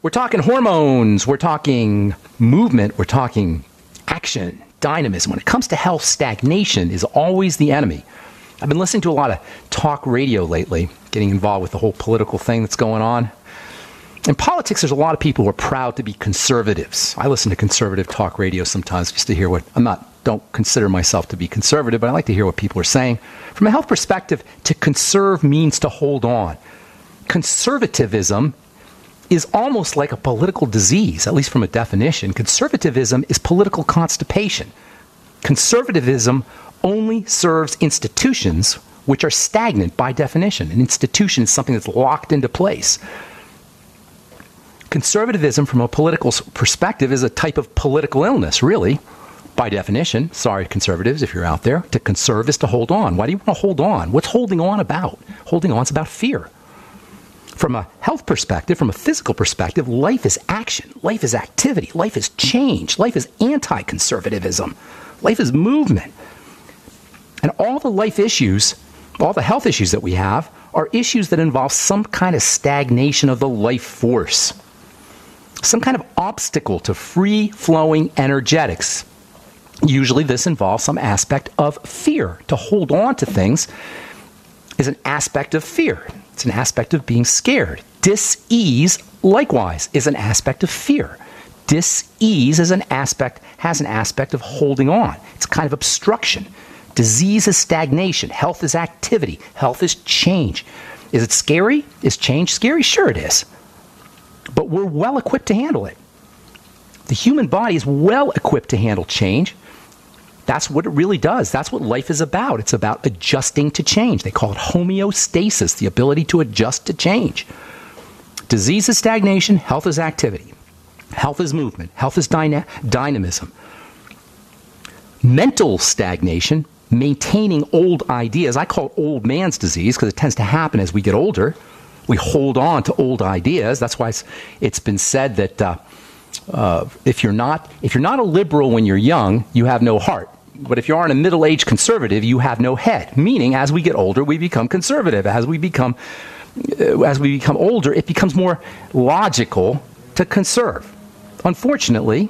We're talking hormones, we're talking movement, we're talking action, dynamism. When it comes to health, stagnation is always the enemy. I've been listening to a lot of talk radio lately, getting involved with the whole political thing that's going on. In politics, there's a lot of people who are proud to be conservatives. I listen to conservative talk radio sometimes just to hear what, don't consider myself to be conservative, but I like to hear what people are saying. From a health perspective, to conserve means to hold on. Conservatism is almost like a political disease, at least from a definition. Conservatism is political constipation. Conservatism only serves institutions which are stagnant by definition. An institution is something that's locked into place. Conservatism, from a political perspective, is a type of political illness, really, by definition. Sorry, conservatives, if you're out there. To conserve is to hold on. Why do you want to hold on? What's holding on about? Holding on is about fear. From a health perspective, from a physical perspective, life is action. Life is activity. Life is change. Life is anti-conservatism. Life is movement. And all the life issues, all the health issues that we have, are issues that involve some kind of stagnation of the life force. Some kind of obstacle to free-flowing energetics. Usually this involves some aspect of fear. To hold on to things is an aspect of fear. It's an aspect of being scared. Dis-ease, likewise, is an aspect of fear. Dis-ease has an aspect of holding on. It's kind of obstruction. Disease is stagnation. Health is activity. Health is change. Is it scary? Is change scary? Sure it is. But we're well equipped to handle it. The human body is well equipped to handle change. That's what it really does. That's what life is about. It's about adjusting to change. They call it homeostasis, the ability to adjust to change. Disease is stagnation. Health is activity. Health is movement. Health is dynamism. Mental stagnation, maintaining old ideas. I call it old man's disease because it tends to happen as we get older. We hold on to old ideas. That's why it's been said that if you're not a liberal when you're young, you have no heart. But if you aren't a middle-aged conservative, you have no head. Meaning, as we get older, we become conservative. As we become older, it becomes more logical to conserve. Unfortunately,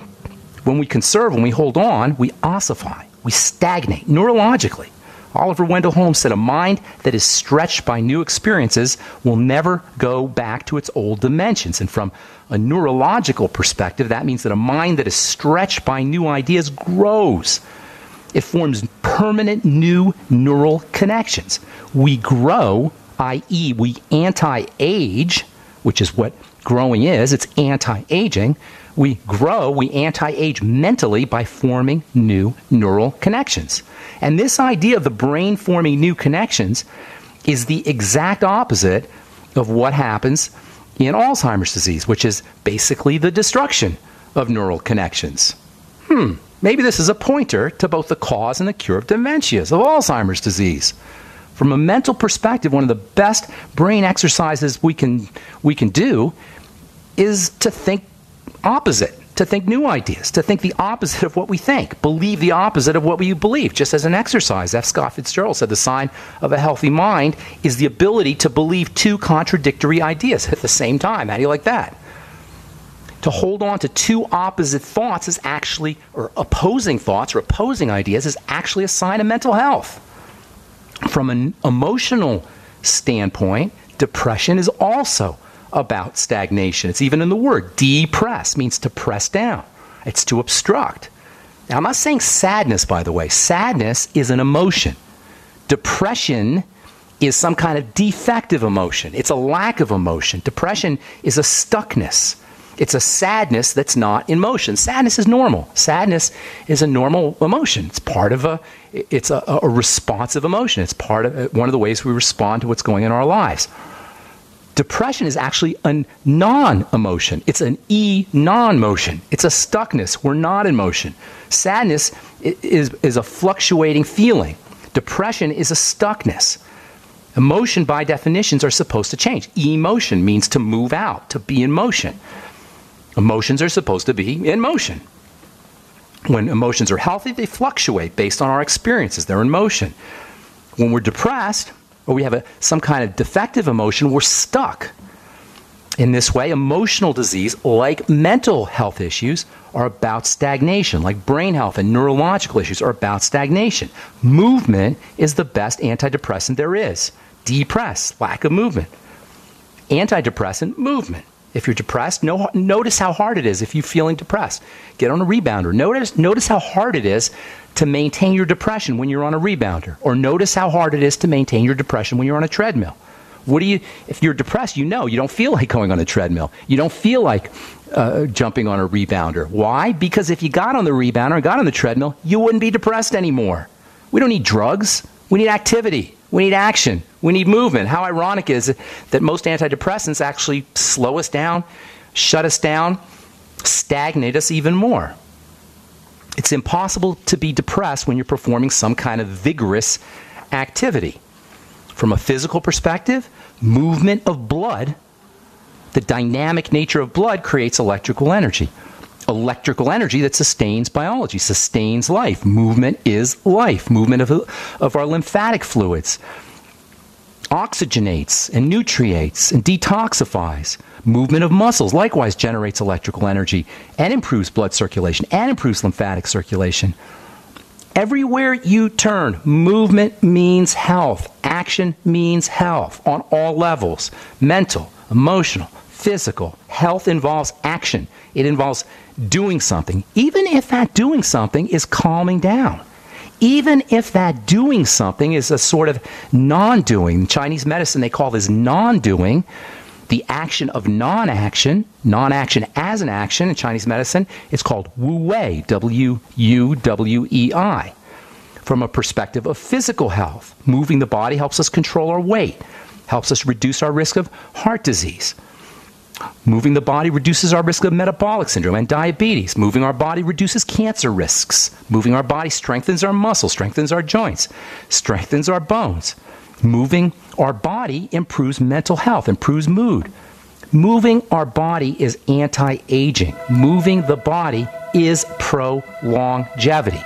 when we conserve, when we hold on, we ossify. We stagnate neurologically. Oliver Wendell Holmes said, a mind that is stretched by new experiences will never go back to its old dimensions. And from a neurological perspective, that means that a mind that is stretched by new ideas grows. It forms permanent new neural connections. We grow, i.e., we anti-age, which is what growing is. It's anti-aging. We grow, we anti-age mentally by forming new neural connections. And this idea of the brain forming new connections is the exact opposite of what happens in Alzheimer's disease, which is basically the destruction of neural connections. Maybe this is a pointer to both the cause and the cure of dementias, of Alzheimer's disease. From a mental perspective, one of the best brain exercises we can do is to think opposite, to think new ideas, to think the opposite of what we think, believe the opposite of what we believe, just as an exercise. F. Scott Fitzgerald said the sign of a healthy mind is the ability to believe two contradictory ideas at the same time. How do you like that? To hold on to two opposite thoughts is actually, or opposing thoughts or opposing ideas is actually a sign of mental health. From an emotional standpoint, depression is also about stagnation. It's even in the word. Depress means to press down. It's to obstruct. Now, I'm not saying sadness, by the way. Sadness is an emotion. Depression is some kind of defective emotion. It's a lack of emotion. Depression is a stuckness. It's a sadness that's not in motion. Sadness is normal. Sadness is a normal emotion. It's part of a responsive emotion. It's part of one of the ways we respond to what's going on in our lives. Depression is actually a non-emotion. It's an non-motion. It's a stuckness. We're not in motion. Sadness is a fluctuating feeling. Depression is a stuckness. Emotion, by definitions, are supposed to change. Emotion means to move out, to be in motion. Emotions are supposed to be in motion. When emotions are healthy, they fluctuate based on our experiences. They're in motion. When we're depressed, or we have some kind of defective emotion, we're stuck. In this way, emotional disease, like mental health issues, are about stagnation, like brain health and neurological issues are about stagnation. Movement is the best antidepressant there is. Depress, lack of movement. Antidepressant, movement. If you're depressed, notice how hard it is if you're feeling depressed. Get on a rebounder. Notice how hard it is to maintain your depression when you're on a rebounder. Or notice how hard it is to maintain your depression when you're on a treadmill. If you're depressed, you don't feel like going on a treadmill. You don't feel like jumping on a rebounder. Why? Because if you got on the rebounder and got on the treadmill, you wouldn't be depressed anymore. We don't need drugs. We need activity. We need action. We need movement. How ironic is it that most antidepressants actually slow us down, shut us down, stagnate us even more? It's impossible to be depressed when you're performing some kind of vigorous activity. From a physical perspective, movement of blood, the dynamic nature of blood creates electrical energy. Electrical energy that sustains biology, sustains life. Movement is life. Movement of our lymphatic fluids oxygenates and nutriates and detoxifies. Movement of muscles likewise generates electrical energy and improves blood circulation and improves lymphatic circulation. Everywhere you turn, movement means health. Action means health on all levels. Mental, emotional, physical. Health involves action. It involves doing something, even if that doing something is calming down. Even if that doing something is a sort of non-doing. In Chinese medicine, they call this non-doing. The action of non-action as an action in Chinese medicine, is called Wu Wei, W-U-W-E-I. From a perspective of physical health, moving the body helps us control our weight, helps us reduce our risk of heart disease. Moving the body reduces our risk of metabolic syndrome and diabetes. Moving our body reduces cancer risks. Moving our body strengthens our muscles, strengthens our joints, strengthens our bones. Moving our body improves mental health, improves mood. Moving our body is anti-aging. Moving the body is pro-longevity.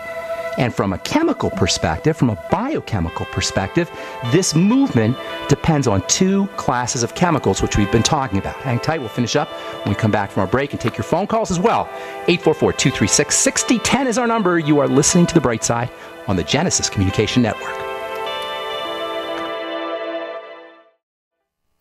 And from a chemical perspective, from a biochemical perspective, this movement depends on two classes of chemicals, which we've been talking about. Hang tight, we'll finish up when we come back from our break and take your phone calls as well. 844-236-6010 is our number. You are listening to The Bright Side on the Genesis Communication Network.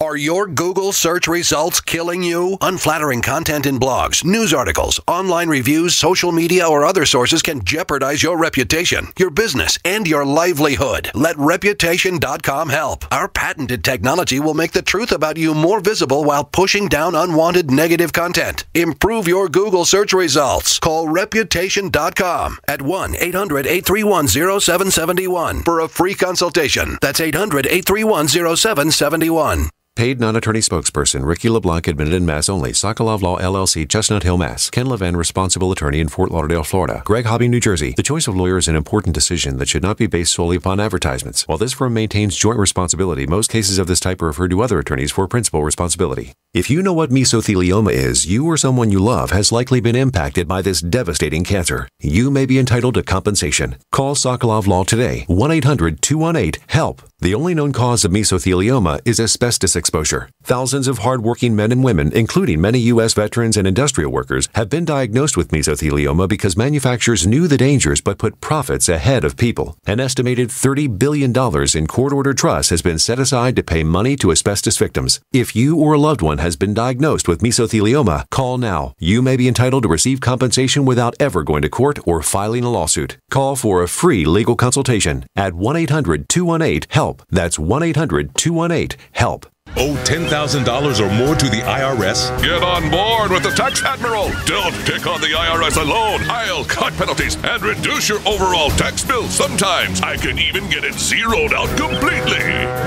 Are your Google search results killing you? Unflattering content in blogs, news articles, online reviews, social media, or other sources can jeopardize your reputation, your business, and your livelihood. Let Reputation.com help. Our patented technology will make the truth about you more visible while pushing down unwanted negative content. Improve your Google search results. Call Reputation.com at 1-800-831-0771 for a free consultation. That's 800-831-0771. Paid non-attorney spokesperson Ricky LeBlanc, admitted in Mass only. Sokolov Law, LLC, Chestnut Hill, Mass. Ken Levin, responsible attorney in Fort Lauderdale, Florida. Greg Hobby, New Jersey. The choice of lawyer is an important decision that should not be based solely upon advertisements. While this firm maintains joint responsibility, most cases of this type are referred to other attorneys for principal responsibility. If you know what mesothelioma is, you or someone you love has likely been impacted by this devastating cancer. You may be entitled to compensation. Call Sokolov Law today, 1-800-218-HELP. The only known cause of mesothelioma is asbestos exposure. Thousands of hardworking men and women, including many U.S. veterans and industrial workers, have been diagnosed with mesothelioma because manufacturers knew the dangers but put profits ahead of people. An estimated $30 billion in court-ordered trust has been set aside to pay money to asbestos victims. If you or a loved one has been diagnosed with mesothelioma, call now. You may be entitled to receive compensation without ever going to court or filing a lawsuit. Call for a free legal consultation at 1-800-218-HELP. That's 1-800-218-HELP. Owe $10,000 or more to the IRS? Get on board with the Tax Admiral. Don't pick on the IRS alone. I'll cut penalties and reduce your overall tax bill. Sometimes I can even get it zeroed out completely.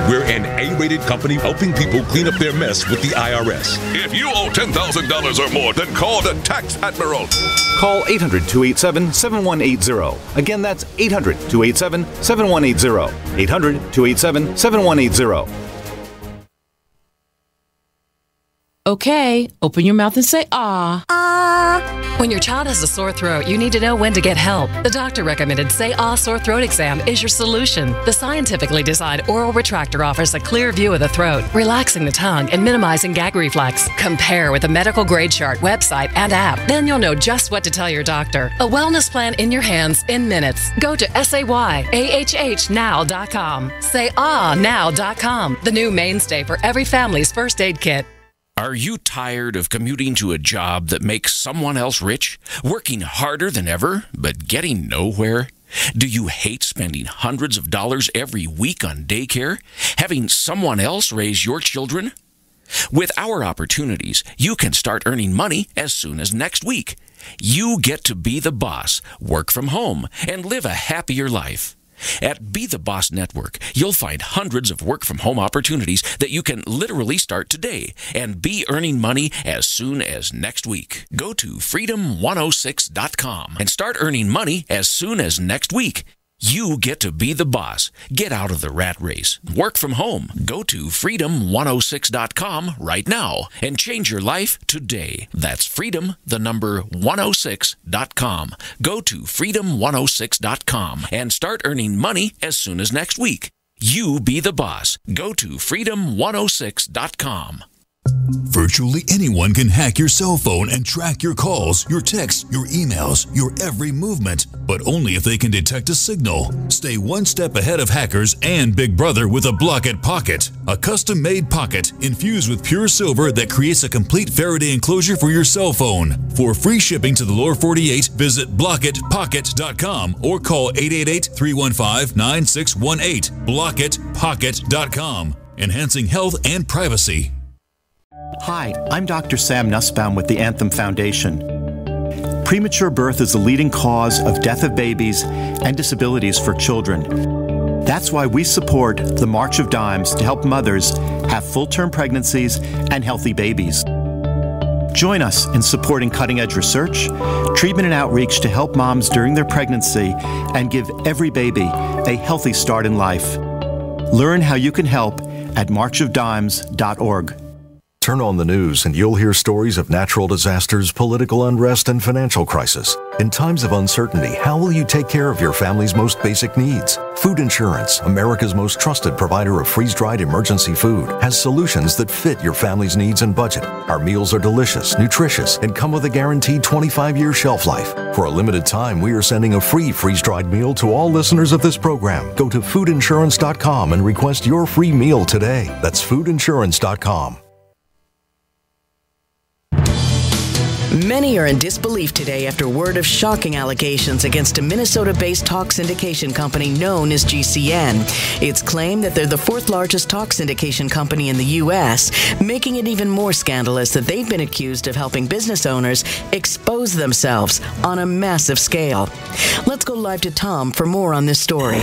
We're an A-rated company helping people clean up their mess with the IRS. If you owe $10,000 or more, then call the Tax Admiral. Call 800-287-7180. Again, that's 800-287-7180. 800-287-7180. Okay, open your mouth and say ah. Ah. When your child has a sore throat, you need to know when to get help. The doctor recommended Say Ah Sore Throat Exam is your solution. The scientifically designed oral retractor offers a clear view of the throat, relaxing the tongue and minimizing gag reflex. Compare with a medical grade chart, website, and app. Then you'll know just what to tell your doctor. A wellness plan in your hands in minutes. Go to SAYAHHnow.com. SayAhNow.com, the new mainstay for every family's first aid kit. Are you tired of commuting to a job that makes someone else rich? Working harder than ever, but getting nowhere? Do you hate spending hundreds of dollars every week on daycare? Having someone else raise your children? With our opportunities, you can start earning money as soon as next week. You get to be the boss, work from home, and live a happier life. At Be the Boss Network, you'll find hundreds of work-from-home opportunities that you can literally start today and be earning money as soon as next week. Go to freedom106.com and start earning money as soon as next week. You get to be the boss. Get out of the rat race. Work from home. Go to freedom106.com right now and change your life today. That's freedom, the number 106.com. Go to freedom106.com and start earning money as soon as next week. You be the boss. Go to freedom106.com. Virtually anyone can hack your cell phone and track your calls, your texts, your emails, your every movement, but only if they can detect a signal. Stay one step ahead of hackers and Big Brother with a Block-It Pocket, a custom-made pocket infused with pure silver that creates a complete Faraday enclosure for your cell phone. For free shipping to the lower 48, visit blockitpocket.com or call 888-315-9618. blockitpocket.com, enhancing health and privacy. Hi, I'm Dr. Sam Nussbaum with the Anthem Foundation. Premature birth is the leading cause of death of babies and disabilities for children. That's why we support the March of Dimes to help mothers have full-term pregnancies and healthy babies. Join us in supporting cutting-edge research, treatment and outreach to help moms during their pregnancy and give every baby a healthy start in life. Learn how you can help at marchofdimes.org. Turn on the news and you'll hear stories of natural disasters, political unrest, and financial crisis. In times of uncertainty, how will you take care of your family's most basic needs? Food Insurance, America's most trusted provider of freeze-dried emergency food, has solutions that fit your family's needs and budget. Our meals are delicious, nutritious, and come with a guaranteed 25-year shelf life. For a limited time, we are sending a free freeze-dried meal to all listeners of this program. Go to foodinsurance.com and request your free meal today. That's foodinsurance.com. Many are in disbelief today after word of shocking allegations against a Minnesota-based talk syndication company known as GCN. It's claimed that they're the fourth largest talk syndication company in the U.S., making it even more scandalous that they've been accused of helping business owners expose themselves on a massive scale. Let's go live to Tom for more on this story.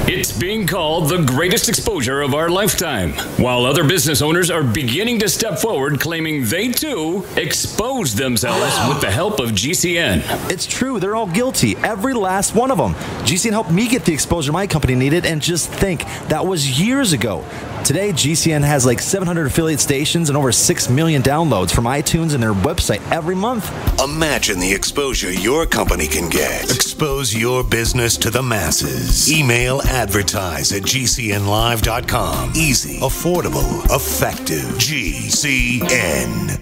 It's being called the greatest exposure of our lifetime, while other business owners are beginning to step forward claiming they too exposed themselves with the help of GCN. It's true. They're all guilty. Every last one of them. GCN helped me get the exposure my company needed, and just think, that was years ago. Today, GCN has like 700 affiliate stations and over 6 million downloads from iTunes and their website every month. Imagine the exposure your company can get. Expose your business to the masses. Email advertise@gcnlive.com. Easy, affordable, effective. GCN.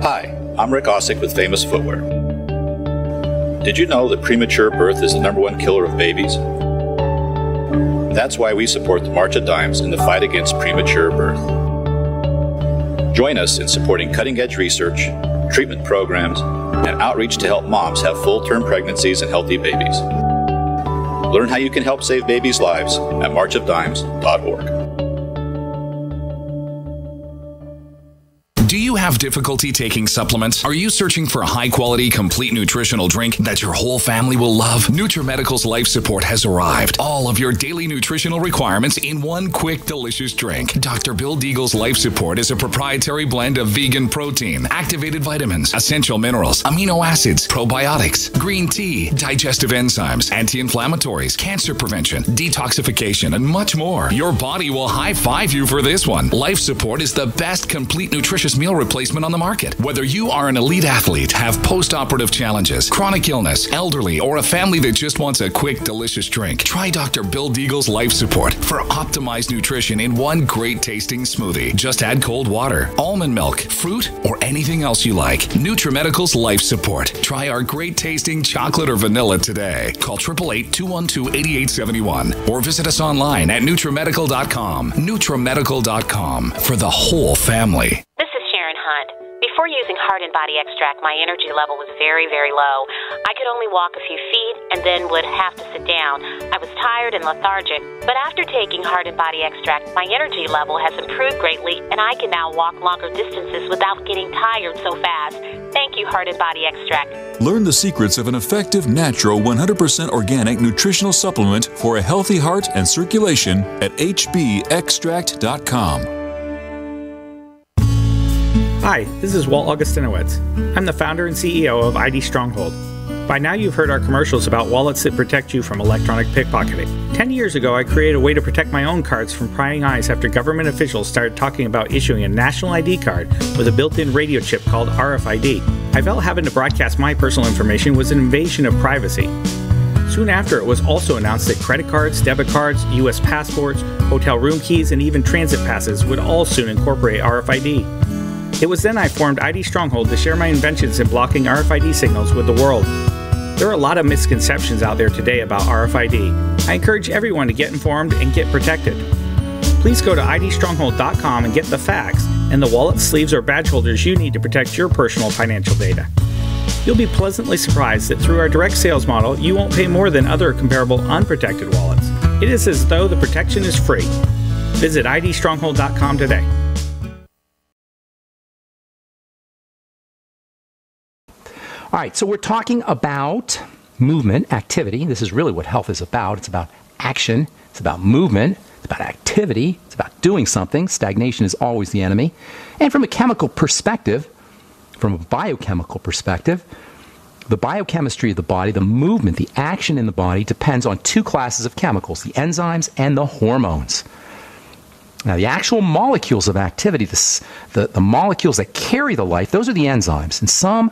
Hi, I'm Rick Ossick with Famous Footwear. Did you know that premature birth is the #1 killer of babies? That's why we support the March of Dimes in the fight against premature birth. Join us in supporting cutting-edge research, treatment programs, and outreach to help moms have full-term pregnancies and healthy babies. Learn how you can help save babies' lives at marchofdimes.org. Do you have difficulty taking supplements? Are you searching for a high-quality, complete nutritional drink that your whole family will love? NutriMedical's Life Support has arrived. All of your daily nutritional requirements in one quick, delicious drink. Dr. Bill Deagle's Life Support is a proprietary blend of vegan protein, activated vitamins, essential minerals, amino acids, probiotics, green tea, digestive enzymes, anti-inflammatories, cancer prevention, detoxification, and much more. Your body will high-five you for this one. Life Support is the best complete nutritious fastest meal replacement on the market. Whether you are an elite athlete, have post-operative challenges, chronic illness, elderly, or a family that just wants a quick, delicious drink, try Dr. Bill Deagle's Life Support for optimized nutrition in one great tasting smoothie. Just add cold water, almond milk, fruit, or anything else you like. NutriMedical's Life Support. Try our great tasting chocolate or vanilla today. Call 888-212-8871 or visit us online at NutriMedical.com. NutriMedical.com for the whole family. This is Sharon Hunt. Before using Heart and Body Extract, my energy level was very, very low. I could only walk a few feet and then would have to sit down. I was tired and lethargic, but after taking Heart and Body Extract, my energy level has improved greatly, and I can now walk longer distances without getting tired so fast. Thank you, Heart and Body Extract. Learn the secrets of an effective, natural, 100% organic nutritional supplement for a healthy heart and circulation at hbextract.com. Hi, this is Walt Augustinowitz. I'm the founder and CEO of ID Stronghold. By now you've heard our commercials about wallets that protect you from electronic pickpocketing. 10 years ago, I created a way to protect my own cards from prying eyes after government officials started talking about issuing a national ID card with a built-in radio chip called RFID. I felt having to broadcast my personal information was an invasion of privacy. Soon after, it was also announced that credit cards, debit cards, U.S. passports, hotel room keys, and even transit passes would all soon incorporate RFID. It was then I formed ID Stronghold to share my inventions in blocking RFID signals with the world. There are a lot of misconceptions out there today about RFID. I encourage everyone to get informed and get protected. Please go to idstronghold.com and get the facts and the wallet, sleeves, or badge holders you need to protect your personal financial data. You'll be pleasantly surprised that through our direct sales model, you won't pay more than other comparable unprotected wallets. It is as though the protection is free. Visit idstronghold.com today. All right, so we're talking about movement, activity. This is really what health is about. It's about action. It's about movement. It's about activity. It's about doing something. Stagnation is always the enemy. And from a chemical perspective, from a biochemical perspective, the biochemistry of the body, the movement, the action in the body depends on two classes of chemicals, the enzymes and the hormones. Now, the actual molecules of activity, the molecules that carry the life, those are the enzymes. In some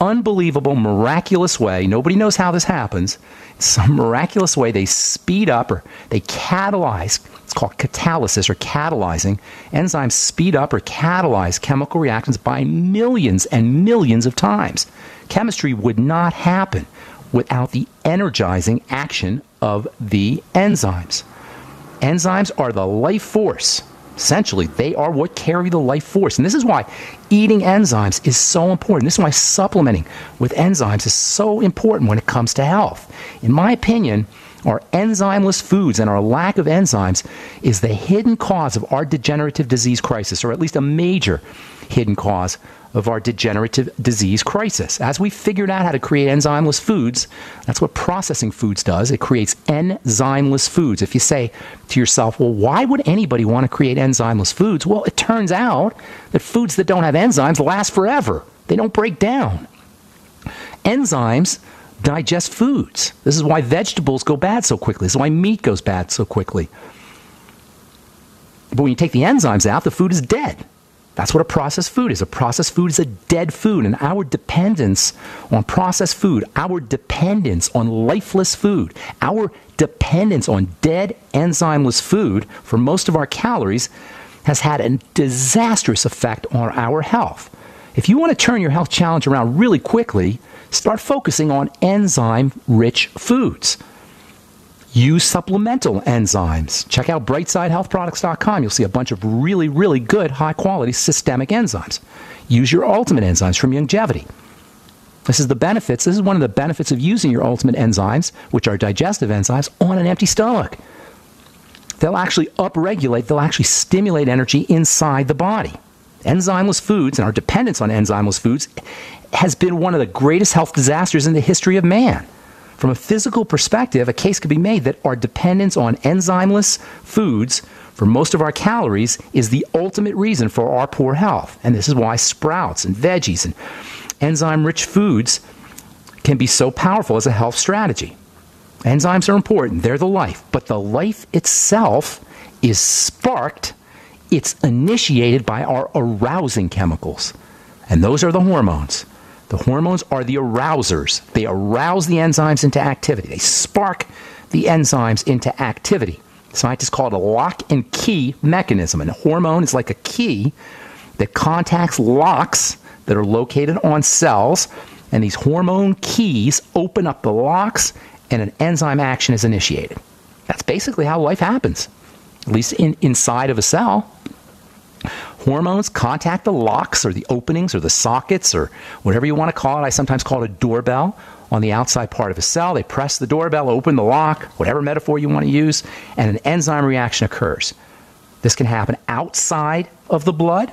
unbelievable, miraculous way, nobody knows how this happens, in some miraculous way, they speed up or they catalyze. It's called catalysis or catalyzing. Enzymes speed up or catalyze chemical reactions by millions and millions of times. Chemistry would not happen without the energizing action of the enzymes. Enzymes are the life force. Essentially, they are what carry the life force. And this is why eating enzymes is so important. This is why supplementing with enzymes is so important when it comes to health. In my opinion, our enzymeless foods and our lack of enzymes is the hidden cause of our degenerative disease crisis, or at least a major hidden cause of our degenerative disease crisis. As we figured out how to create enzymeless foods, that's what processing foods does. It creates enzymeless foods. If you say to yourself, well, why would anybody want to create enzymeless foods? Well, it turns out that foods that don't have enzymes last forever. They don't break down. Enzymes digest foods. This is why vegetables go bad so quickly. This is why meat goes bad so quickly. But when you take the enzymes out, the food is dead. That's what a processed food is. A processed food is a dead food, and our dependence on processed food, our dependence on lifeless food, our dependence on dead enzymeless food for most of our calories has had a disastrous effect on our health. If you want to turn your health challenge around really quickly, start focusing on enzyme-rich foods. Use supplemental enzymes. Check out brightsidehealthproducts.com. You'll see a bunch of really, really good, high-quality systemic enzymes. Use your ultimate enzymes from Longevity. This is the benefits. This is one of the benefits of using your ultimate enzymes, which are digestive enzymes, on an empty stomach. They'll actually upregulate, they'll actually stimulate energy inside the body. Enzymeless foods and our dependence on enzymeless foods has been one of the greatest health disasters in the history of man. From a physical perspective, a case could be made that our dependence on enzymeless foods for most of our calories is the ultimate reason for our poor health. And this is why sprouts and veggies and enzyme-rich foods can be so powerful as a health strategy. Enzymes are important. They're the life. But the life itself is sparked it's initiated by our arousing chemicals. And those are the hormones. The hormones are the arousers. They arouse the enzymes into activity. They spark the enzymes into activity. Scientists call it a lock and key mechanism. And a hormone is like a key that contacts locks that are located on cells. And these hormone keys open up the locks and an enzyme action is initiated. That's basically how life happens, at least inside of a cell. Hormones contact the locks or the openings or the sockets or whatever you want to call it. I sometimes call it a doorbell on the outside part of a cell. They press the doorbell, open the lock, whatever metaphor you want to use, and an enzyme reaction occurs. This can happen outside of the blood,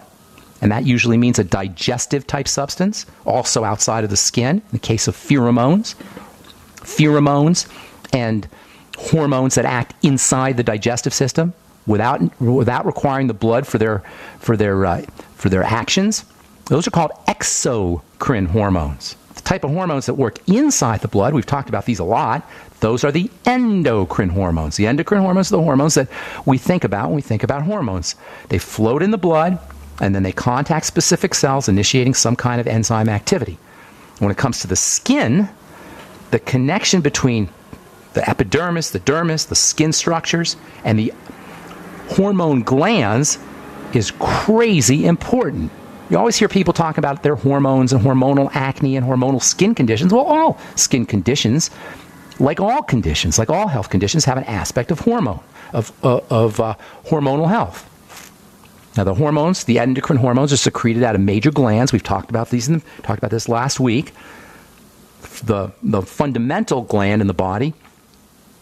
and that usually means a digestive type substance, also outside of the skin, in the case of pheromones. Pheromones and hormones that act inside the digestive system without requiring the blood for their actions. Those are called exocrine hormones. The type of hormones that work inside the blood, we've talked about these a lot, those are the endocrine hormones. The endocrine hormones are the hormones that we think about when we think about hormones. They float in the blood, and then they contact specific cells, initiating some kind of enzyme activity. When it comes to the skin, the connection between the epidermis, the dermis, the skin structures, and the hormone glands is crazy important. You always hear people talk about their hormones and hormonal acne and hormonal skin conditions. Well, all skin conditions, like all health conditions, have an aspect of hormonal health. Now, the hormones, the endocrine hormones, are secreted out of major glands. We've talked about these. Talked about this last week. The fundamental gland in the body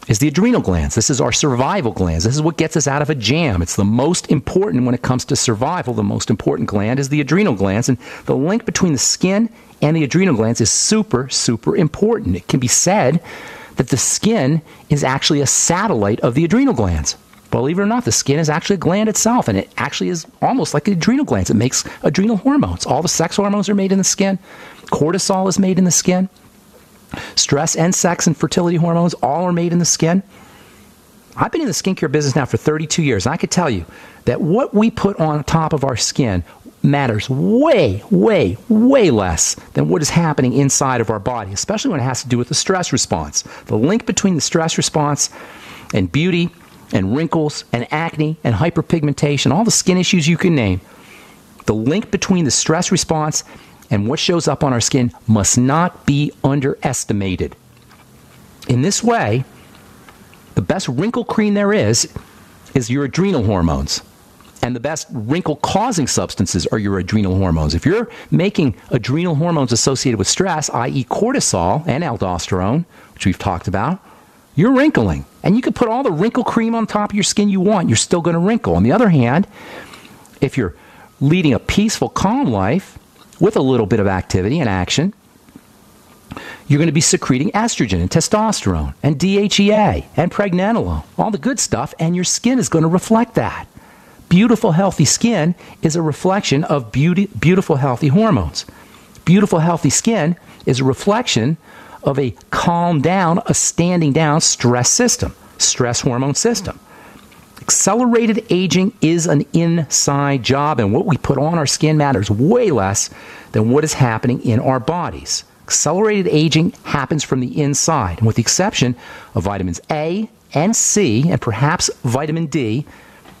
is the adrenal glands. This is our survival glands. This is what gets us out of a jam. It's the most important when it comes to survival. The most important gland is the adrenal glands. And the link between the skin and the adrenal glands is super, super important. It can be said that the skin is actually a satellite of the adrenal glands. Believe it or not, the skin is actually a gland itself, and it actually is almost like the adrenal glands. It makes adrenal hormones. All the sex hormones are made in the skin. Cortisol is made in the skin. Stress and sex and fertility hormones all are made in the skin. I've been in the skincare business now for 32 years, and I can tell you that what we put on top of our skin matters way, way, way less than what is happening inside of our body, especially when it has to do with the stress response. The link between the stress response and beauty and wrinkles and acne and hyperpigmentation, all the skin issues you can name, the link between the stress response and what shows up on our skin must not be underestimated. In this way, the best wrinkle cream there is your adrenal hormones. And the best wrinkle-causing substances are your adrenal hormones. If you're making adrenal hormones associated with stress, i.e. cortisol and aldosterone, which we've talked about, you're wrinkling. And you can put all the wrinkle cream on top of your skin you want. You're still going to wrinkle. On the other hand, if you're leading a peaceful, calm life with a little bit of activity and action, you're going to be secreting estrogen and testosterone and DHEA and pregnenolone, all the good stuff, and your skin is going to reflect that. Beautiful, healthy skin is a reflection of beautiful, healthy hormones. Beautiful, healthy skin is a reflection of a calm down, a standing down stress system, stress hormone system. Accelerated aging is an inside job, and what we put on our skin matters way less than what is happening in our bodies. Accelerated aging happens from the inside, and with the exception of vitamins A and C, and perhaps vitamin D,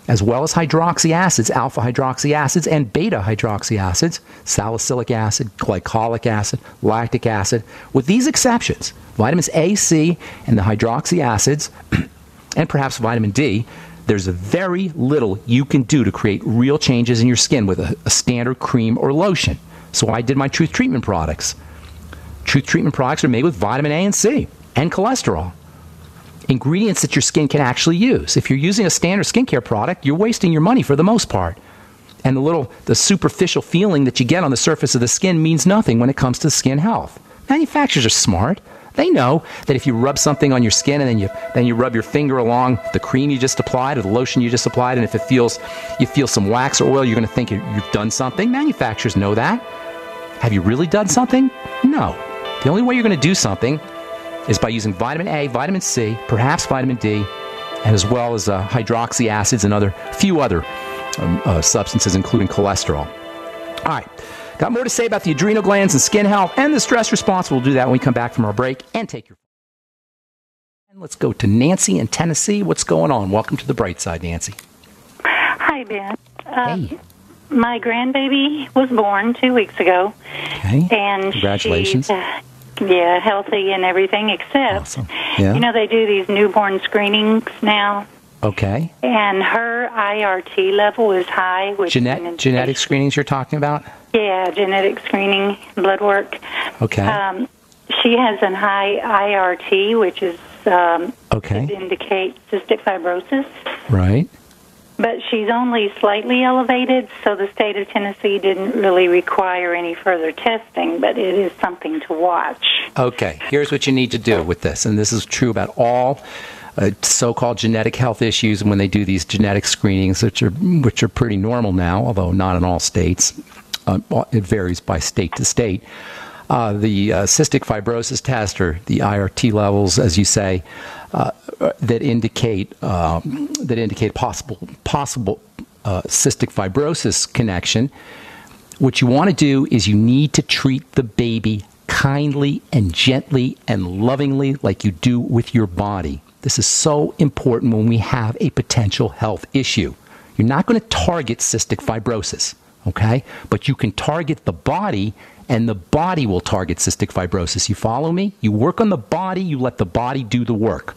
as well as hydroxy acids, alpha hydroxy acids and beta hydroxy acids, salicylic acid, glycolic acid, lactic acid. With these exceptions, vitamins A, C, and the hydroxy acids, and perhaps vitamin D, there's very little you can do to create real changes in your skin with a standard cream or lotion. So I did my Truth Treatment products. Truth Treatment products are made with vitamin A and C and cholesterol. Ingredients that your skin can actually use. If you're using a standard skincare product, you're wasting your money for the most part. And the superficial feeling that you get on the surface of the skin means nothing when it comes to skin health. Manufacturers are smart. They know that if you rub something on your skin and then you rub your finger along the cream you just applied or the lotion you just applied, and if you feel some wax or oil, you're going to think you've done something. Manufacturers know that. Have you really done something? No. The only way you're going to do something is by using vitamin A, vitamin C, perhaps vitamin D, and as well as hydroxy acids and few other substances, including cholesterol. All right. Got more to say about the adrenal glands and skin health and the stress response. We'll do that when we come back from our break and take your... And let's go to Nancy in Tennessee. What's going on? Welcome to the bright side, Nancy. Hi, Ben. Hey. My grandbaby was born 2 weeks ago. Okay. And congratulations. She's, healthy and everything, except, awesome. Yeah. They do these newborn screenings now. Okay. And her IRT level is high. Which genetic screenings you're talking about? Yeah, genetic screening, blood work. Okay. She has a high IRT, which is it indicates cystic fibrosis. Right. But she's only slightly elevated, so the state of Tennessee didn't really require any further testing, but it is something to watch. Okay. Here's what you need to do with this, and this is true about all so-called genetic health issues when they do these genetic screenings, which are pretty normal now, although not in all states. It varies by state to state. The cystic fibrosis test, or the IRT levels, as you say, that indicate possible cystic fibrosis connection. What you want to do is you need to treat the baby kindly and gently and lovingly, like you do with your body. This is so important when we have a potential health issue. You're not going to target cystic fibrosis, okay? But you can target the body, and the body will target cystic fibrosis. You follow me? You work on the body, you let the body do the work.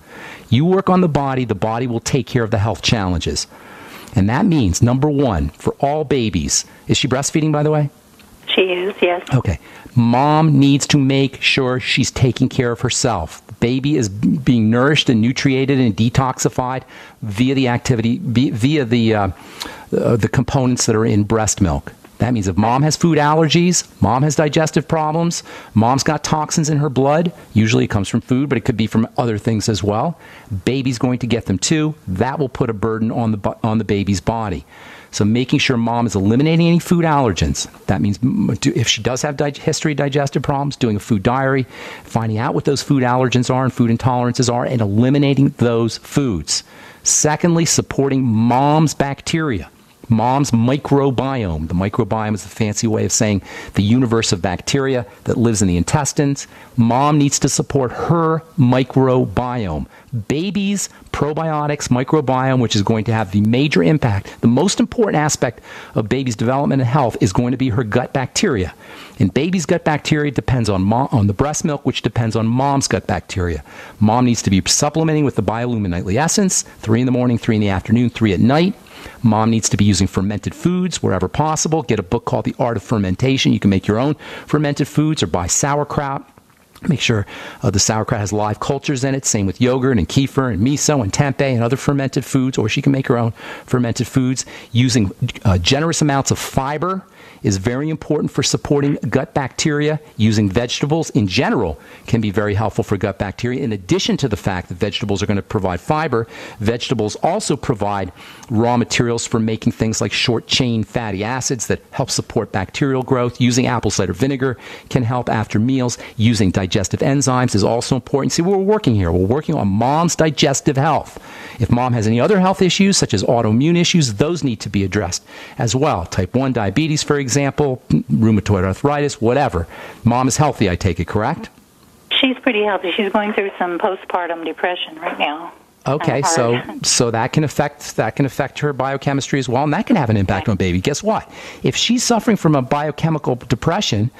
You work on the body will take care of the health challenges. And that means, number one, for all babies, is she breastfeeding, by the way? She is, yes. Okay. Mom needs to make sure she's taking care of herself. The baby is being nourished and nutriated and detoxified via the components that are in breast milk. That means if mom has food allergies, mom has digestive problems, mom's got toxins in her blood, usually it comes from food, but it could be from other things as well, baby's going to get them too. That will put a burden on the baby's body. So making sure mom is eliminating any food allergens. That means if she does have history of digestive problems, doing a food diary, finding out what those food allergens are and food intolerances are, and eliminating those foods. Secondly, supporting mom's bacteria. Mom's microbiome. The microbiome is a fancy way of saying the universe of bacteria that lives in the intestines. Mom needs to support her microbiome. Baby's probiotics, microbiome, which is going to have the major impact. The most important aspect of baby's development and health is going to be her gut bacteria. And baby's gut bacteria depends on the breast milk, which depends on mom's gut bacteria. Mom needs to be supplementing with the Biolumin Nightly Essence, 3 in the morning, 3 in the afternoon, 3 at night. Mom needs to be using fermented foods wherever possible. Get a book called The Art of Fermentation. You can make your own fermented foods or buy sauerkraut. Make sure the sauerkraut has live cultures in it. Same with yogurt and kefir and miso and tempeh and other fermented foods. Or she can make her own fermented foods. Using generous amounts of fiber is very important for supporting gut bacteria. Using vegetables in general can be very helpful for gut bacteria. In addition to the fact that vegetables are going to provide fiber, vegetables also provide raw materials for making things like short-chain fatty acids that help support bacterial growth. Using apple cider vinegar can help after meals. Using digestive enzymes is also important. See, we're working here. We're working on mom's digestive health. If mom has any other health issues, such as autoimmune issues, those need to be addressed as well. Type 1 diabetes, for example, rheumatoid arthritis, whatever. Mom is healthy, I take it, correct? She's pretty healthy. She's going through some postpartum depression right now. Okay, so that can affect her biochemistry as well, and that can have an impact on baby. Guess what? If she's suffering from a biochemical depression,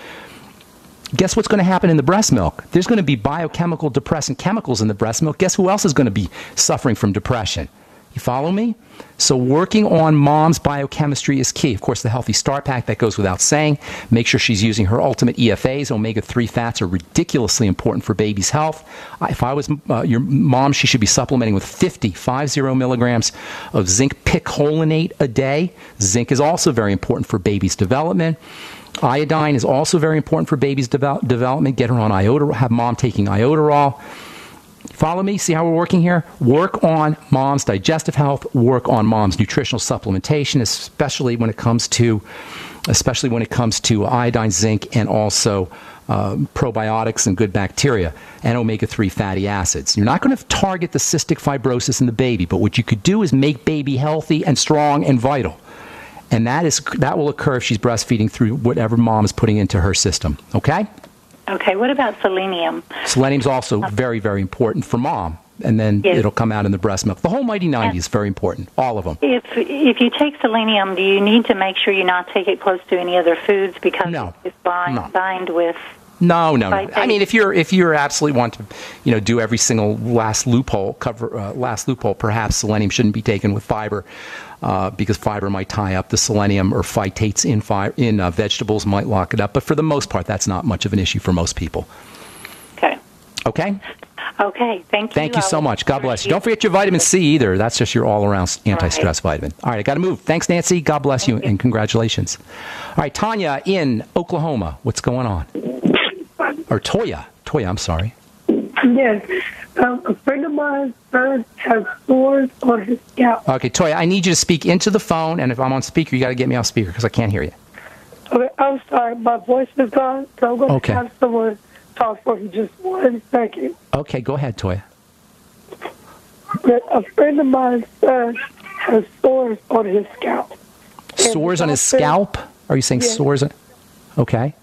guess what's going to happen in the breast milk? There's going to be biochemical depressant chemicals in the breast milk. Guess who else is going to be suffering from depression? You follow me? So working on mom's biochemistry is key. Of course, the Healthy Start Pack, that goes without saying. Make sure she's using her ultimate EFAs. Omega-3 fats are ridiculously important for baby's health. If I was your mom, she should be supplementing with 50 milligrams of zinc picolinate a day. Zinc is also very important for baby's development. Iodine is also very important for baby's development. Get her on iodoral. Have mom taking iodoral. Follow me? See how we're working here? Work on mom's digestive health. Work on mom's nutritional supplementation, especially when it comes to iodine, zinc, and also probiotics and good bacteria and omega-3 fatty acids. You're not going to target the cystic fibrosis in the baby, but what you could do is make baby healthy and strong and vital. And that will occur if she's breastfeeding through whatever mom is putting into her system. Okay? Okay. What about selenium? Selenium's also very, very important for mom. And then it'll come out in the breast milk. The whole Mighty 90 is very important, all of them. If you take selenium, do you need to make sure you not take it close to any other foods because it's bind with... No. I mean, if you absolutely want to, do every single last loophole, perhaps selenium shouldn't be taken with fiber, because fiber might tie up the selenium, or phytates in vegetables might lock it up. But for the most part, that's not much of an issue for most people. Okay. Okay. Okay. Thank you. Thank you so much. God bless you. Don't forget your vitamin C either. That's just your all-around anti-stress vitamin. All right, I got to move. Thanks, Nancy. God bless you, and congratulations. All right, Tanya in Oklahoma. What's going on? Or Toya. Toya, I'm sorry. Yes. A friend of mine's son has sores on his scalp. Okay, Toya, I need you to speak into the phone, and if I'm on speaker, you got to get me off speaker because I can't hear you. Okay, I'm sorry. My voice is gone, so I'm going to have someone talk for you just 1 second. Okay, go ahead, Toya. A friend of mine's son has sores on his scalp. Sores on his scalp? Are you saying sores? Okay.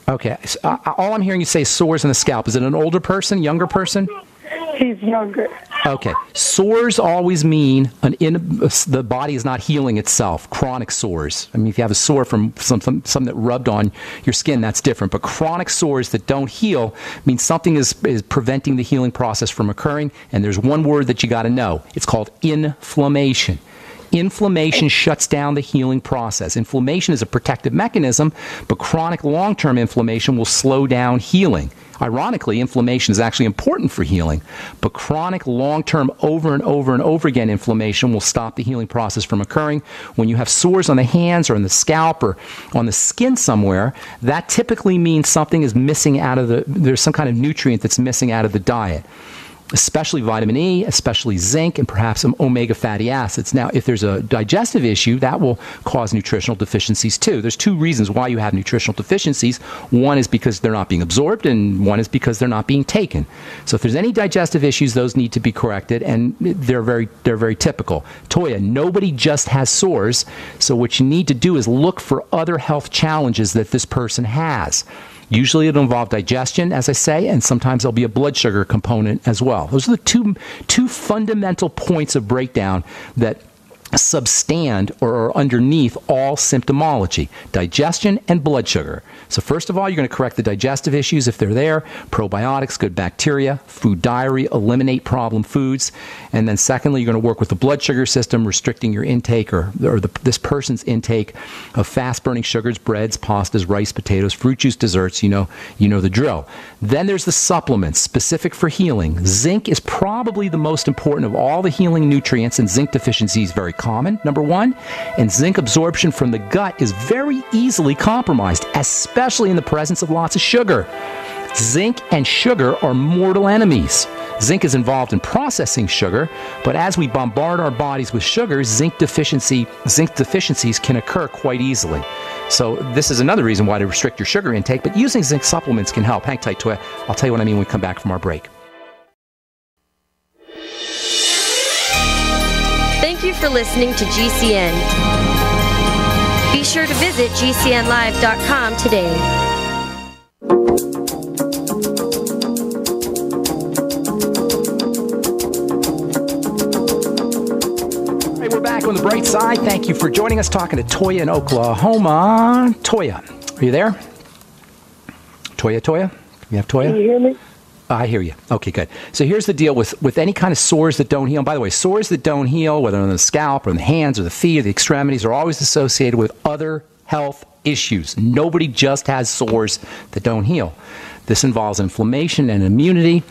Okay. So, all I'm hearing you say is sores on the scalp. Is it an older person, younger person? He's younger. Okay. Sores always mean the body is not healing itself. Chronic sores. I mean, if you have a sore from something that rubbed on your skin, that's different. But chronic sores that don't heal means something is preventing the healing process from occurring. And there's one word that you got to know. It's called inflammation. Inflammation shuts down the healing process. Inflammation is a protective mechanism, but chronic long-term inflammation will slow down healing. Ironically, inflammation is actually important for healing, but chronic long-term over and over and over again inflammation will stop the healing process from occurring. When you have sores on the hands or on the scalp or on the skin somewhere, that typically means something is missing there's some kind of nutrient that's missing out of the diet. Especially vitamin E, especially zinc, and perhaps some omega fatty acids. Now, if there's a digestive issue, that will cause nutritional deficiencies too. There's two reasons why you have nutritional deficiencies. One is because they're not being absorbed, and one is because they're not being taken. So if there's any digestive issues, those need to be corrected, and they're very typical. Toya, nobody just has sores, so what you need to do is look for other health challenges that this person has. Usually it'll involve digestion, as I say, and sometimes there'll be a blood sugar component as well. Those are the two fundamental points of breakdown that substand or are underneath all symptomology: digestion and blood sugar. So first of all, you're going to correct the digestive issues if they're there: probiotics, good bacteria, food diary, eliminate problem foods. And then secondly, you're going to work with the blood sugar system, restricting your intake or this person's intake of fast-burning sugars, breads, pastas, rice, potatoes, fruit juice, desserts. You know the drill. Then there's the supplements specific for healing. Zinc is probably the most important of all the healing nutrients, and zinc deficiency is very common, number one, and zinc absorption from the gut is very easily compromised, especially in the presence of lots of sugar. Zinc and sugar are mortal enemies. Zinc is involved in processing sugar, but as we bombard our bodies with sugar, zinc deficiencies can occur quite easily. So this is another reason why to restrict your sugar intake, but using zinc supplements can help. Hang tight, Toya. I'll tell you what I mean when we come back from our break. Thank you for listening to GCN. Be sure to visit GCNlive.com today. Hey, we're back on the bright side. Thank you for joining us, talking to Toya in Oklahoma. Toya, are you there? Toya? Do we have Toya? Can you hear me? I hear you. Okay, good. So here's the deal with any kind of sores that don't heal. And by the way, sores that don't heal, whether on the scalp or in the hands or the feet or the extremities, are always associated with other health issues. Nobody just has sores that don't heal. This involves inflammation and immunity,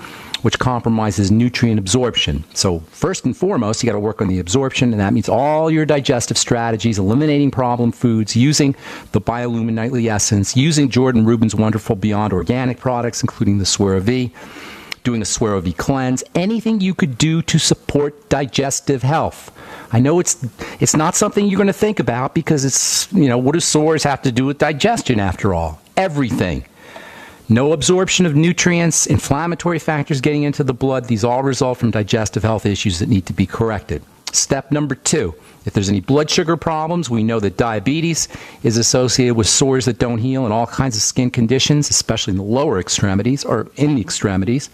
which compromises nutrient absorption. So first and foremost, you got to work on the absorption, and that means all your digestive strategies, eliminating problem foods, using the Biolumin Nightly Essence, using Jordan Rubin's wonderful Beyond Organic products, including the Swero V, doing the Swero V cleanse, anything you could do to support digestive health. I know it's not something you're going to think about because it's, what do sores have to do with digestion after all? Everything. No absorption of nutrients, inflammatory factors getting into the blood. These all result from digestive health issues that need to be corrected. Step number 2. If there's any blood sugar problems, we know that diabetes is associated with sores that don't heal and all kinds of skin conditions, especially in the lower extremities or in the extremities.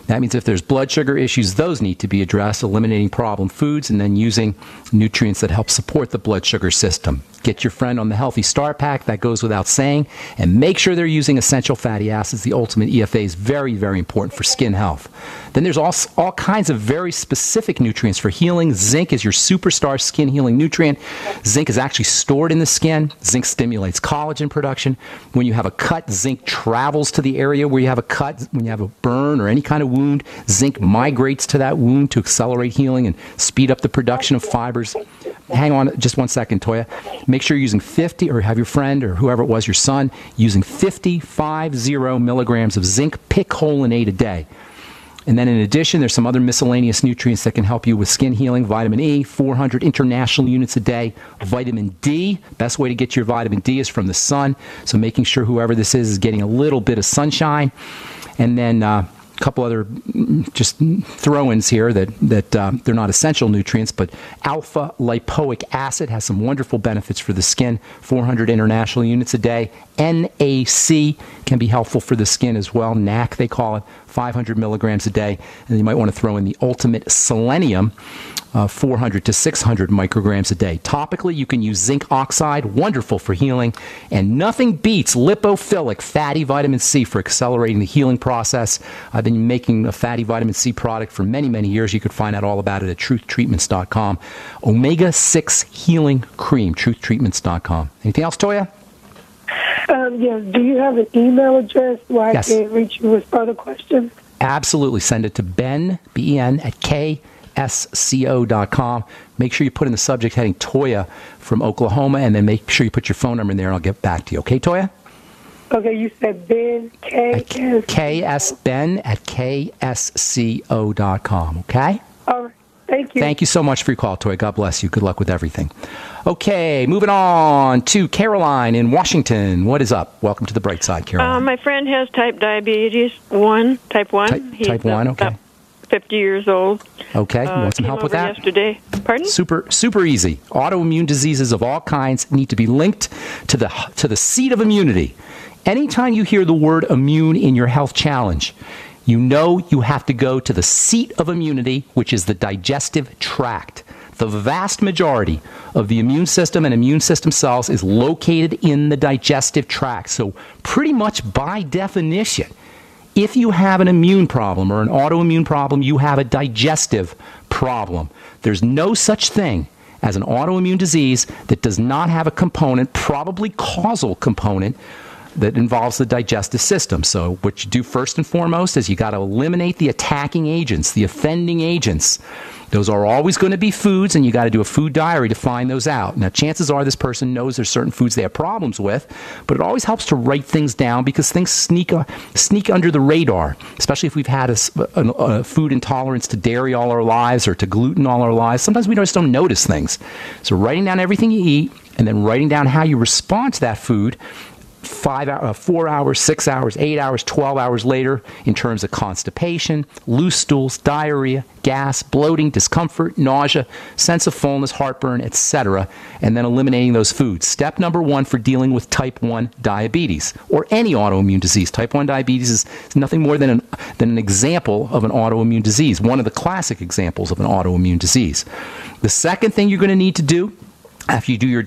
That means if there's blood sugar issues, those need to be addressed, eliminating problem foods and then using nutrients that help support the blood sugar system. Get your friend on the Healthy Start Pack, that goes without saying, and make sure they're using essential fatty acids. The ultimate EFA is very, very important for skin health. Then there's all kinds of very specific nutrients for healing. Zinc is your superstar skin healing nutrient. Zinc is actually stored in the skin. Zinc stimulates collagen production. When you have a cut, zinc travels to the area where you have a cut. When you have a burn or any kind of wound, zinc migrates to that wound to accelerate healing and speed up the production of fibers. Hang on just one second, Toya. Make sure you're using 50, or have your friend or whoever it was, your son, using 50 milligrams of zinc picolinate a day. And then in addition, there's some other miscellaneous nutrients that can help you with skin healing. Vitamin E, 400 international units a day. Vitamin D, best way to get your vitamin D is from the sun. So making sure whoever this is getting a little bit of sunshine. And then a couple other just throw-ins here that they're not essential nutrients, but alpha lipoic acid has some wonderful benefits for the skin, 400 international units a day. NAC can be helpful for the skin as well. NAC, they call it, 500 milligrams a day. And you might want to throw in the ultimate selenium, 400 to 600 micrograms a day. Topically, you can use zinc oxide, wonderful for healing, and nothing beats lipophilic fatty vitamin C for accelerating the healing process. I've been making a fatty vitamin C product for many, many years. You could find out all about it at truthtreatments.com. Omega-6 Healing Cream, truthtreatments.com. Anything else, Toya? Yes. Do you have an email address where I can reach you with further questions? Absolutely. Send it to Ben, B-E-N, at ksco.com. Make sure you put in the subject heading Toya from Oklahoma, and then make sure you put your phone number in there, and I'll get back to you. Okay, Toya? Okay, you said Ben, Ben at ksco.com, okay? All right. Thank you. Thank you so much for your call, Toya. God bless you. Good luck with everything. Okay, moving on to Caroline in Washington. What is up? Welcome to the bright side, Caroline. My friend has type 1. He's type 1, okay. About 50 years old. Okay, you want some help with that? Yesterday. Pardon? Super easy. Autoimmune diseases of all kinds need to be linked to the seat of immunity. Anytime you hear the word immune in your health challenge, you know you have to go to the seat of immunity, which is the digestive tract. The vast majority of the immune system and immune system cells is located in the digestive tract. So pretty much by definition, if you have an immune problem or an autoimmune problem, you have a digestive problem. There's no such thing as an autoimmune disease that does not have a component, probably causal component, that involves the digestive system. So what you do first and foremost is you got to eliminate the attacking agents, the offending agents. Those are always going to be foods, and you got to do a food diary to find those out. Now, chances are this person knows there's certain foods they have problems with, but it always helps to write things down because things sneak under the radar, especially if we've had a food intolerance to dairy all our lives or to gluten all our lives. Sometimes we just don't notice things. So writing down everything you eat and then writing down how you respond to that food 4 hours, 6 hours, 8 hours, 12 hours later in terms of constipation, loose stools, diarrhea, gas, bloating, discomfort, nausea, sense of fullness, heartburn, etc., and then eliminating those foods. Step number 1 for dealing with type 1 diabetes or any autoimmune disease. Type 1 diabetes is nothing more than an example of an autoimmune disease, one of the classic examples of an autoimmune disease. The second thing you're going to need to do after you do your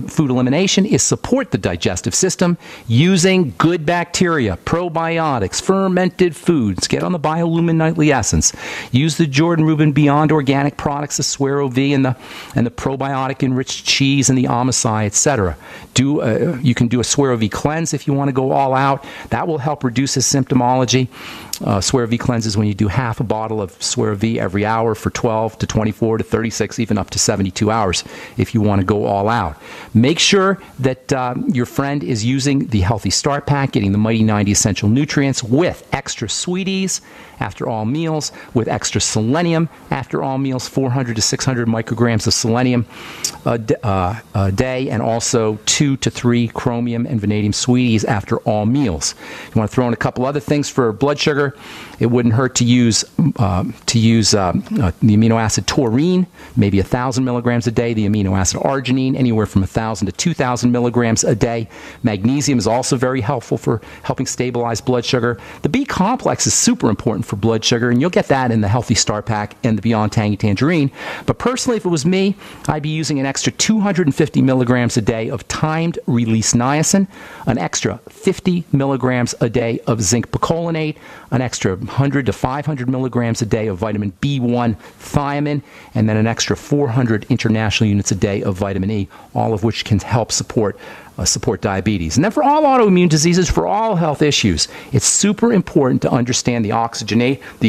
food elimination is support the digestive system using good bacteria, probiotics, fermented foods. Get on the BioLumin Nightly Essence. Use the Jordan Rubin Beyond Organic products, the Suero V and the probiotic enriched cheese and the Amosai, etc. You can do a Suero V cleanse if you want to go all out. That will help reduce his symptomology. Suero V cleanse is when you do half a bottle of Suero V every hour for 12 to 24 to 36, even up to 72 hours if you want to go all out. Make sure that your friend is using the Healthy Start Pack, getting the Mighty 90 Essential Nutrients with extra sweeties after all meals, with extra selenium after all meals, 400 to 600 micrograms of selenium a day, and also 2 to 3 chromium and vanadium sweeties after all meals. You want to throw in a couple other things for blood sugar. sugar. It wouldn't hurt to use the amino acid taurine, maybe 1,000 milligrams a day. The amino acid arginine, anywhere from 1,000 to 2,000 milligrams a day. Magnesium is also very helpful for helping stabilize blood sugar. The B complex is super important for blood sugar, and you'll get that in the Healthy Start Pack and the Beyond Tangy Tangerine. But personally, if it was me, I'd be using an extra 250 milligrams a day of timed release niacin, an extra 50 milligrams a day of zinc picolinate, an extra 100 to 500 milligrams a day of vitamin B1 thiamine, and then an extra 400 international units a day of vitamin E, all of which can help support diabetes. And then for all autoimmune diseases, for all health issues, it's super important to understand the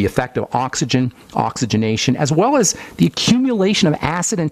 effect of oxygenation, as well as the accumulation of acid and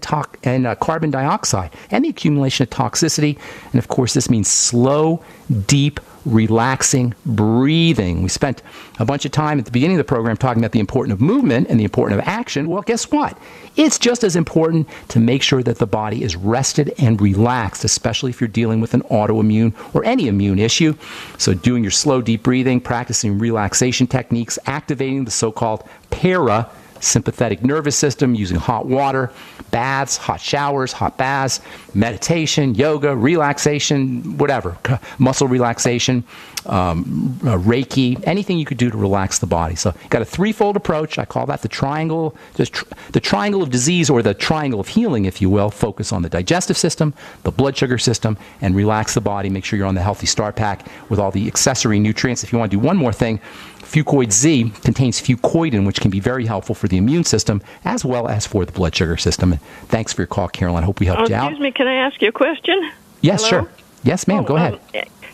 carbon dioxide, and the accumulation of toxicity. And of course, this means slow, deep, relaxing breathing. We spent a bunch of time at the beginning of the program talking about the importance of movement and the importance of action. Well, guess what? It's just as important to make sure that the body is rested and relaxed, especially if you're dealing with an autoimmune or any immune issue. So doing your slow, deep breathing, practicing relaxation techniques, activating the so-called parasympathetic nervous system, using hot water, baths, hot showers, hot baths, meditation, yoga, relaxation, whatever, muscle relaxation, Reiki, anything you could do to relax the body. So you've got a threefold approach. I call that the triangle of disease, or the triangle of healing, if you will. Focus on the digestive system, the blood sugar system, and relax the body. Make sure you're on the Healthy Start Pack with all the accessory nutrients. If you want to do one more thing, Fucoid Z contains fucoidin, which can be very helpful for the immune system as well as for the blood sugar system. And thanks for your call, Caroline. I hope we helped you out. Excuse me, can I ask you a question? Yes, Hello? sure. Yes, ma'am. Go ahead.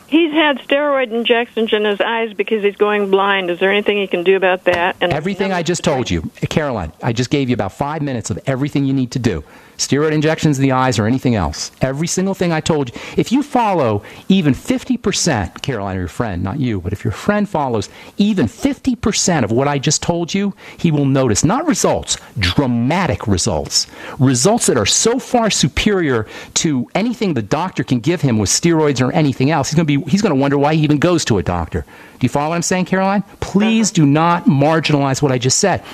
He's had steroid injections in his eyes because he's going blind. Is there anything he can do about that? And everything I just told you. Caroline, I just gave you about 5 minutes of everything you need to do. Steroid injections in the eyes or anything else. Every single thing I told you. If you follow even 50%, Caroline, your friend, not you, but if your friend follows even 50% of what I just told you, he will notice, not results, dramatic results. Results that are so far superior to anything the doctor can give him with steroids or anything else. He's going to wonder why he even goes to a doctor. Do you follow what I'm saying, Caroline? Please do not marginalize what I just said.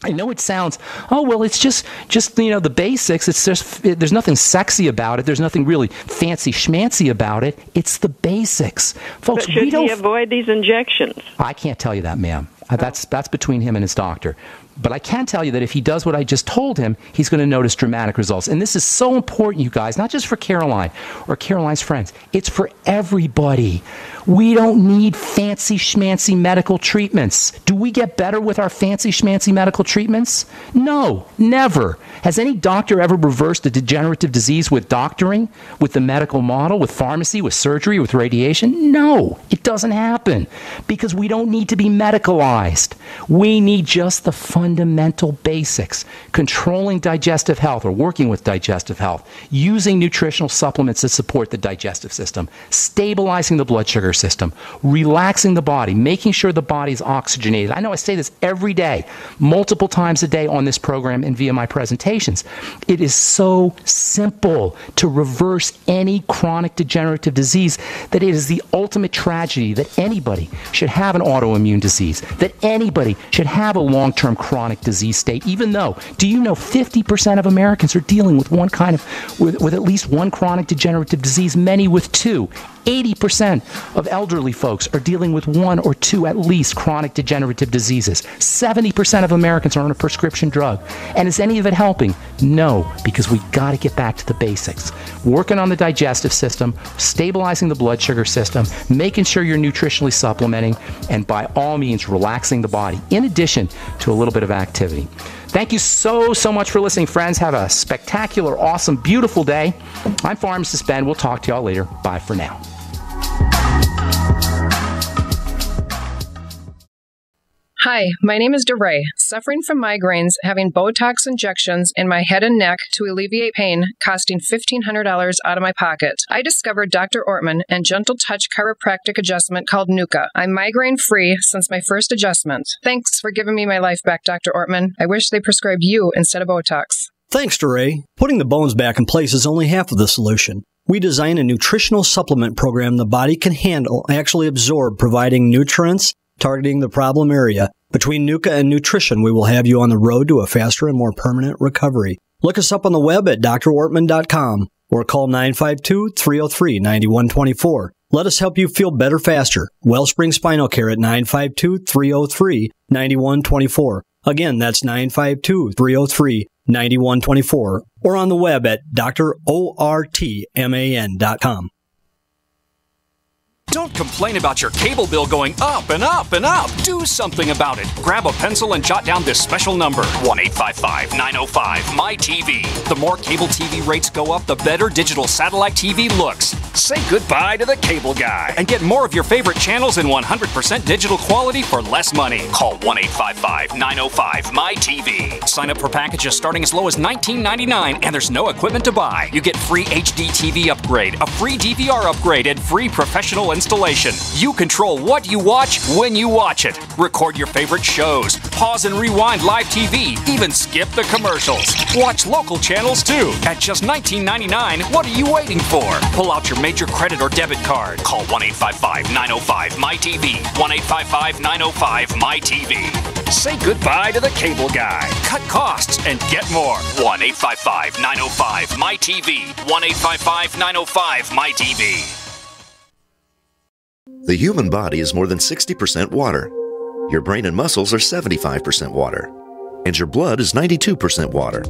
I know it sounds, oh, well, it's just the basics. It's just, there's nothing sexy about it. There's nothing really fancy schmancy about it. It's the basics. Folks, but should he avoid these injections? I can't tell you that, ma'am. That's between him and his doctor. But I can tell you that if he does what I just told him, he's going to notice dramatic results. And this is so important, you guys, not just for Caroline or Caroline's friends. It's for everybody. We don't need fancy schmancy medical treatments. Do we get better with our fancy schmancy medical treatments? No, never. Has any doctor ever reversed a degenerative disease with doctoring, with the medical model, with pharmacy, with surgery, with radiation? No, it doesn't happen because we don't need to be medicalized. We need just the fundamental basics. Controlling digestive health or working with digestive health, using nutritional supplements that support the digestive system, stabilizing the blood sugar system, relaxing the body, making sure the body is oxygenated. I know I say this every day, multiple times a day on this program and via my presentations. It is so simple to reverse any chronic degenerative disease that it is the ultimate tragedy that anybody should have an autoimmune disease, that anybody should have a long-term chronic disease state, even though, do you know 50% of Americans are dealing with with at least one chronic degenerative disease, many with two. 80% of elderly folks are dealing with one or two at least chronic degenerative diseases. 70% of Americans are on a prescription drug. And is any of it helping? No, because we got to get back to the basics. Working on the digestive system, stabilizing the blood sugar system, making sure you're nutritionally supplementing, and by all means relaxing the body, in addition to a little bit of activity. Thank you so much for listening, friends. Have a spectacular, awesome, beautiful day. I'm Pharmacist Ben. We'll talk to y'all later. Bye for now. Hi, my name is DeRay. Suffering from migraines, having Botox injections in my head and neck to alleviate pain, costing $1,500 out of my pocket. I discovered Dr. Ortman and Gentle Touch chiropractic adjustment called Nuka. I'm migraine-free since my first adjustment. Thanks for giving me my life back, Dr. Ortman. I wish they prescribed you instead of Botox. Thanks, DeRay. Putting the bones back in place is only half of the solution. We design a nutritional supplement program the body can handle, actually absorb, providing nutrients targeting the problem area. Between Nuka and nutrition, we will have you on the road to a faster and more permanent recovery. Look us up on the web at drortman.com or call 952-303-9124. Let us help you feel better faster. Wellspring Spinal Care at 952-303-9124. Again, that's 952-303-9124 or on the web at drortman.com. Don't complain about your cable bill going up and up and up. Do something about it. Grab a pencil and jot down this special number, 1-855-905-MY-TV. The more cable TV rates go up, the better digital satellite TV looks. Say goodbye to the cable guy and get more of your favorite channels in 100% digital quality for less money. Call 1-855-905-MY-TV. Sign up for packages starting as low as $19.99 and there's no equipment to buy. You get free HD TV upgrade, a free DVR upgrade, and free professional installation. You control what you watch when you watch it. Record your favorite shows, pause and rewind live TV, even skip the commercials. Watch local channels too. At just $19.99, what are you waiting for? Pull out your major credit or debit card. Call 1-855-905-MY-TV. 1-855-905-MY-TV. Say goodbye to the cable guy. Cut costs and get more. 1-855-905-MY-TV. 1-855-905-MY-TV. The human body is more than 60% water. Your brain and muscles are 75% water. And your blood is 92% water.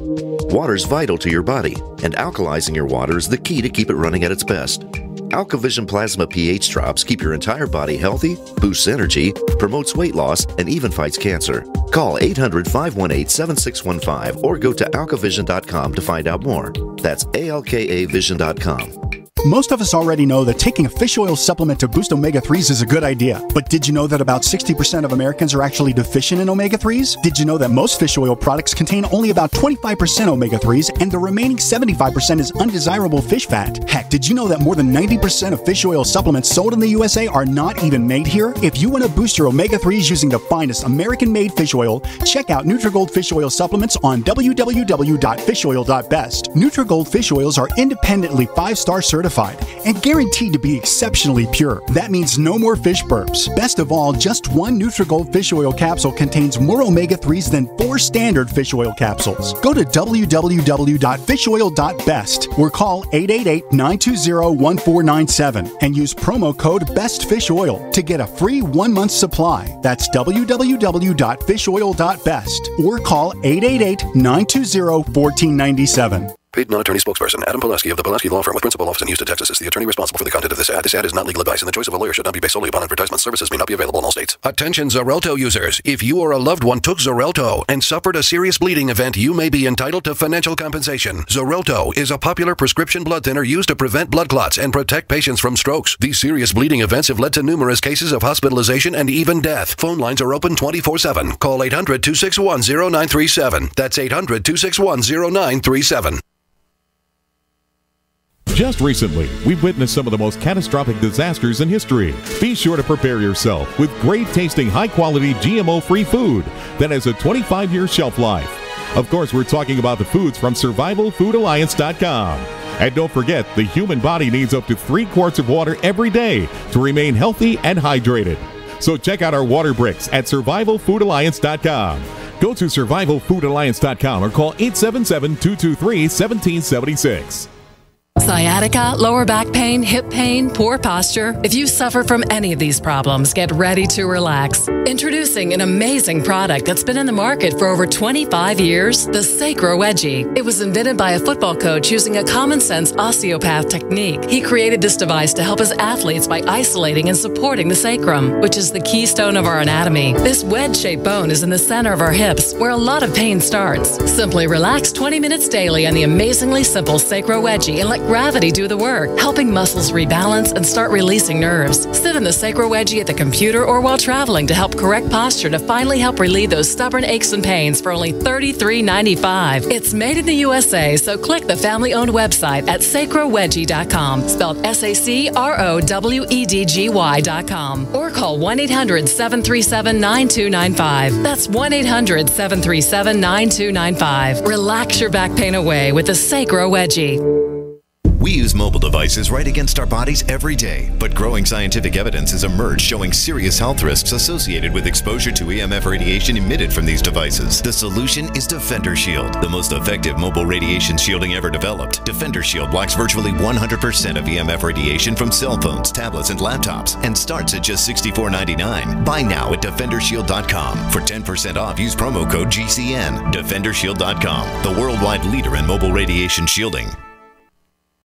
Water is vital to your body, and alkalizing your water is the key to keep it running at its best. AlkaVision Plasma pH drops keep your entire body healthy, boosts energy, promotes weight loss, and even fights cancer. Call 800-518-7615 or go to alkavision.com to find out more. That's alkavision.com. Most of us already know that taking a fish oil supplement to boost omega-3s is a good idea. But did you know that about 60% of Americans are actually deficient in omega-3s? Did you know that most fish oil products contain only about 25% omega-3s and the remaining 75% is undesirable fish fat? Heck, did you know that more than 90% of fish oil supplements sold in the USA are not even made here? If you want to boost your omega-3s using the finest American-made fish oil, check out Nutrigold Fish Oil Supplements on www.fishoil.best. Nutrigold fish oils are independently 5-star certified and guaranteed to be exceptionally pure. That means no more fish burps. Best of all, just one Nutrigold fish oil capsule contains more omega-3s than 4 standard fish oil capsules. Go to www.fishoil.best or call 888-920-1497 and use promo code BESTFISHOIL to get a free 1-month supply. That's www.fishoil.best or call 888-920-1497. Paid non-attorney spokesperson Adam Pulaski of the Pulaski Law Firm with principal office in Houston, Texas is the attorney responsible for the content of this ad. This ad is not legal advice, and the choice of a lawyer should not be based solely upon advertisement. Services may not be available in all states. Attention Xarelto users. If you or a loved one took Xarelto and suffered a serious bleeding event, you may be entitled to financial compensation. Xarelto is a popular prescription blood thinner used to prevent blood clots and protect patients from strokes. These serious bleeding events have led to numerous cases of hospitalization and even death. Phone lines are open 24/7. Call 800-261-0937. That's 800-261-0937. Just recently, we've witnessed some of the most catastrophic disasters in history. Be sure to prepare yourself with great-tasting, high-quality, GMO-free food that has a 25-year shelf life. Of course, we're talking about the foods from SurvivalFoodAlliance.com. And don't forget, the human body needs up to 3 quarts of water every day to remain healthy and hydrated. So check out our water bricks at SurvivalFoodAlliance.com. Go to SurvivalFoodAlliance.com or call 877-223-1776. Sciatica, lower back pain, hip pain, poor posture. If you suffer from any of these problems, get ready to relax. Introducing an amazing product that's been in the market for over 25 years, the Sacro Wedgie. It was invented by a football coach using a common-sense osteopath technique. He created this device to help his athletes by isolating and supporting the sacrum, which is the keystone of our anatomy. This wedge-shaped bone is in the center of our hips, where a lot of pain starts. Simply relax 20 minutes daily on the amazingly simple Sacro Wedgie and let gravity do the work, helping muscles rebalance and start releasing nerves. Sit in the Sacro Wedgie at the computer or while traveling to help correct posture to finally help relieve those stubborn aches and pains for only $33.95. It's made in the USA, so click the family-owned website at sacrowedgie.com, spelled SACROWEDGY.com, or call 1-800-737-9295. That's 1-800-737-9295. Relax your back pain away with the Sacro Wedgie. We use mobile devices right against our bodies every day, but growing scientific evidence has emerged showing serious health risks associated with exposure to EMF radiation emitted from these devices. The solution is Defender Shield, the most effective mobile radiation shielding ever developed. Defender Shield blocks virtually 100% of EMF radiation from cell phones, tablets, and laptops, and starts at just $64.99. Buy now at DefenderShield.com. For 10% off, use promo code GCN. DefenderShield.com, the worldwide leader in mobile radiation shielding.